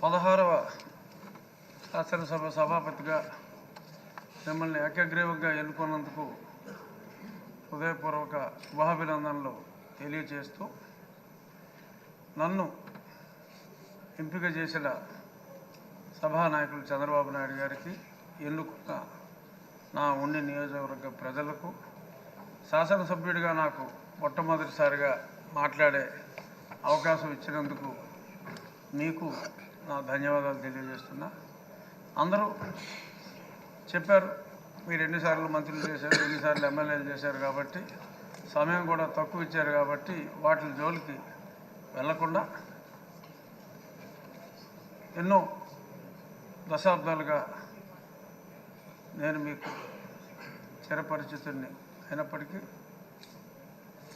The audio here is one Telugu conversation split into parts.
16వ శాసనసభ సభాపతిగా మిమ్మల్ని ఏకగ్రీవంగా ఎన్నుకున్నందుకు హృదయపూర్వక శుభాభినందనలు తెలియజేస్తూ నన్ను ఎంపిక చేసిన సభానాయకులు చంద్రబాబు నాయుడు గారికి, ఎన్నుకున్న నా ఉండి నియోజకవర్గ ప్రజలకు, శాసనసభ్యుడిగా నాకు మొట్టమొదటిసారిగా మాట్లాడే అవకాశం ఇచ్చినందుకు మీకు నా ధన్యవాదాలు తెలియజేస్తున్నా. అందరూ చెప్పారు, మీరు ఎన్నిసార్లు మంత్రులు చేశారు, ఎన్నిసార్లు ఎమ్మెల్యేలు చేశారు కాబట్టి సమయం కూడా తక్కువ ఇచ్చారు కాబట్టి వాటి జోలికి వెళ్లకుండా ఎన్నో దశాబ్దాలుగా నేను మీకు చిరపరిచితుడిని అయినప్పటికీ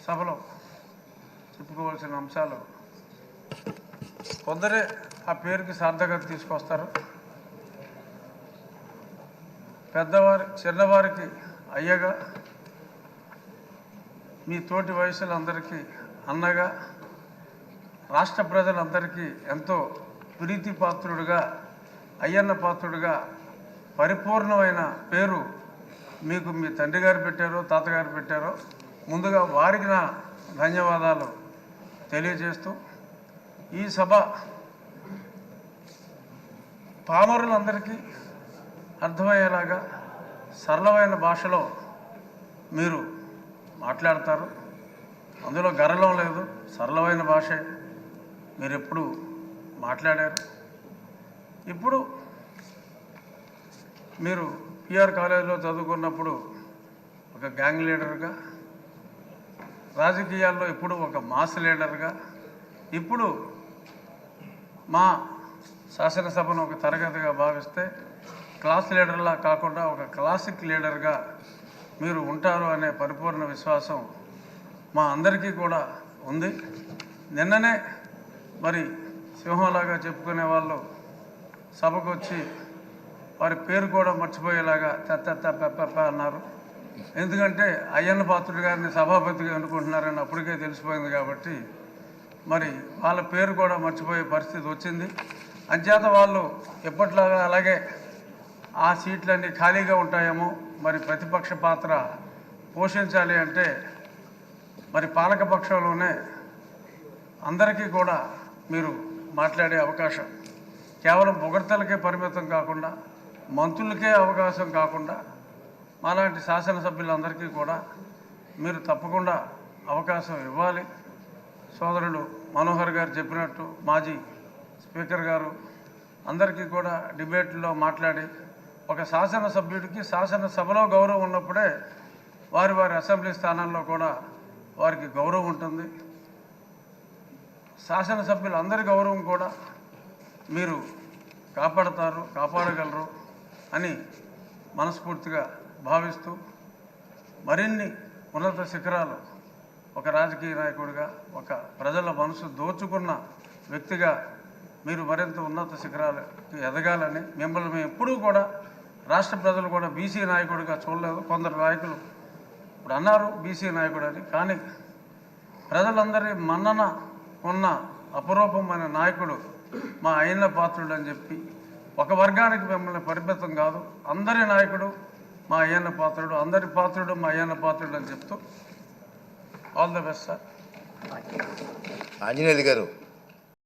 సభలో చెప్పుకోవాల్సిన అంశాలు కొందరే ఆ పేరుకి సార్థకత తీసుకొస్తారు. చిన్నవారికి అయ్యగా, మీ తోటి వయసులందరికీ అన్నగా, రాష్ట్ర ప్రజలందరికీ ఎంతో ప్రీతి పాత్రుడుగా, అయ్యన్న పాత్రుడుగా పరిపూర్ణమైన పేరు మీకు మీ తండ్రి గారు పెట్టారో తాతగారు పెట్టారో, ముందుగా వారికి నా ధన్యవాదాలు తెలియజేస్తూ, ఈ సభ పామరులందరికీ అర్థమయ్యేలాగా సరళమైన భాషలో మీరు మాట్లాడతారు. అందులో గర్వం లేదు, సరళమైన భాషే మీరు ఎప్పుడు మాట్లాడారు. ఇప్పుడు మీరు పిఆర్ కాలేజీలో చదువుకున్నప్పుడు ఒక గ్యాంగ్ లీడర్గా, రాజకీయాల్లో ఇప్పుడు ఒక మాస్ లీడర్గా, ఇప్పుడు మా శాసనసభను ఒక తరగతిగా భావిస్తే క్లాస్ లీడర్లా కాకుండా ఒక క్లాసిక్ లీడర్గా మీరు ఉంటారు అనే పరిపూర్ణ విశ్వాసం మా అందరికీ కూడా ఉంది. నిన్ననే మరి సింహంలాగా చెప్పుకునే వాళ్ళు సభకు వచ్చి వారి పేరు కూడా మర్చిపోయేలాగా పెప్ప అన్నారు. ఎందుకంటే అయ్యన్న పాత్రుడు గారిని సభాపతిగా ఎన్నుకుంటున్నారని అప్పటికే తెలిసిపోయింది కాబట్టి మరి వాళ్ళ పేరు కూడా మర్చిపోయే పరిస్థితి వచ్చింది. అంచేత వాళ్ళు ఎప్పట్లాగా అలాగే ఆ సీట్లన్నీ ఖాళీగా ఉంటాయేమో, మరి ప్రతిపక్ష పాత్ర పోషించాలి అంటే మరి పాలకపక్షంలోనే అందరికీ కూడా మీరు మాట్లాడే అవకాశం, కేవలం పొగడ్తలకే పరిమితం కాకుండా, మంత్రులకే అవకాశం కాకుండా, మాలాంటి శాసనసభ్యులందరికీ కూడా మీరు తప్పకుండా అవకాశం ఇవ్వాలి. సోదరుడు మనోహర్ గారు చెప్పినట్టు మాజీ స్పీకర్ గారు అందరికీ కూడా డిబేట్లో మాట్లాడి, ఒక శాసనసభ్యుడికి శాసనసభలో గౌరవం ఉన్నప్పుడే వారి అసెంబ్లీ స్థానాల్లో కూడా వారికి గౌరవం ఉంటుంది. శాసనసభ్యులందరి గౌరవం కూడా మీరు కాపాడగలరు అని మనస్ఫూర్తిగా భావిస్తూ, మరిన్ని ఉన్నత శిఖరాలు ఒక రాజకీయ నాయకుడిగా, ఒక ప్రజల మనసు దోచుకున్న వ్యక్తిగా మీరు మరింత ఉన్నత శిఖరాలకి ఎదగాలని, మిమ్మల్ని మేము ఎప్పుడూ కూడా రాష్ట్ర ప్రజలు కూడా బీసీ నాయకుడిగా చూడలేదు. కొందరు నాయకులు ఇప్పుడు అన్నారు బీసీ నాయకుడు అని, కానీ ప్రజలందరి మన్నన ఉన్న అపరూపమైన నాయకుడు మా అయ్యన్న పాత్రుడు అని చెప్పి, ఒక వర్గానికి మిమ్మల్ని పరిమితం కాదు, అందరి నాయకుడు మా అయ్యన్న పాత్రుడు, అందరి పాత్రుడు మా అయ్యన్న పాత్రుడు అని చెప్తూ all the best sir. Anjaneyulu గారు.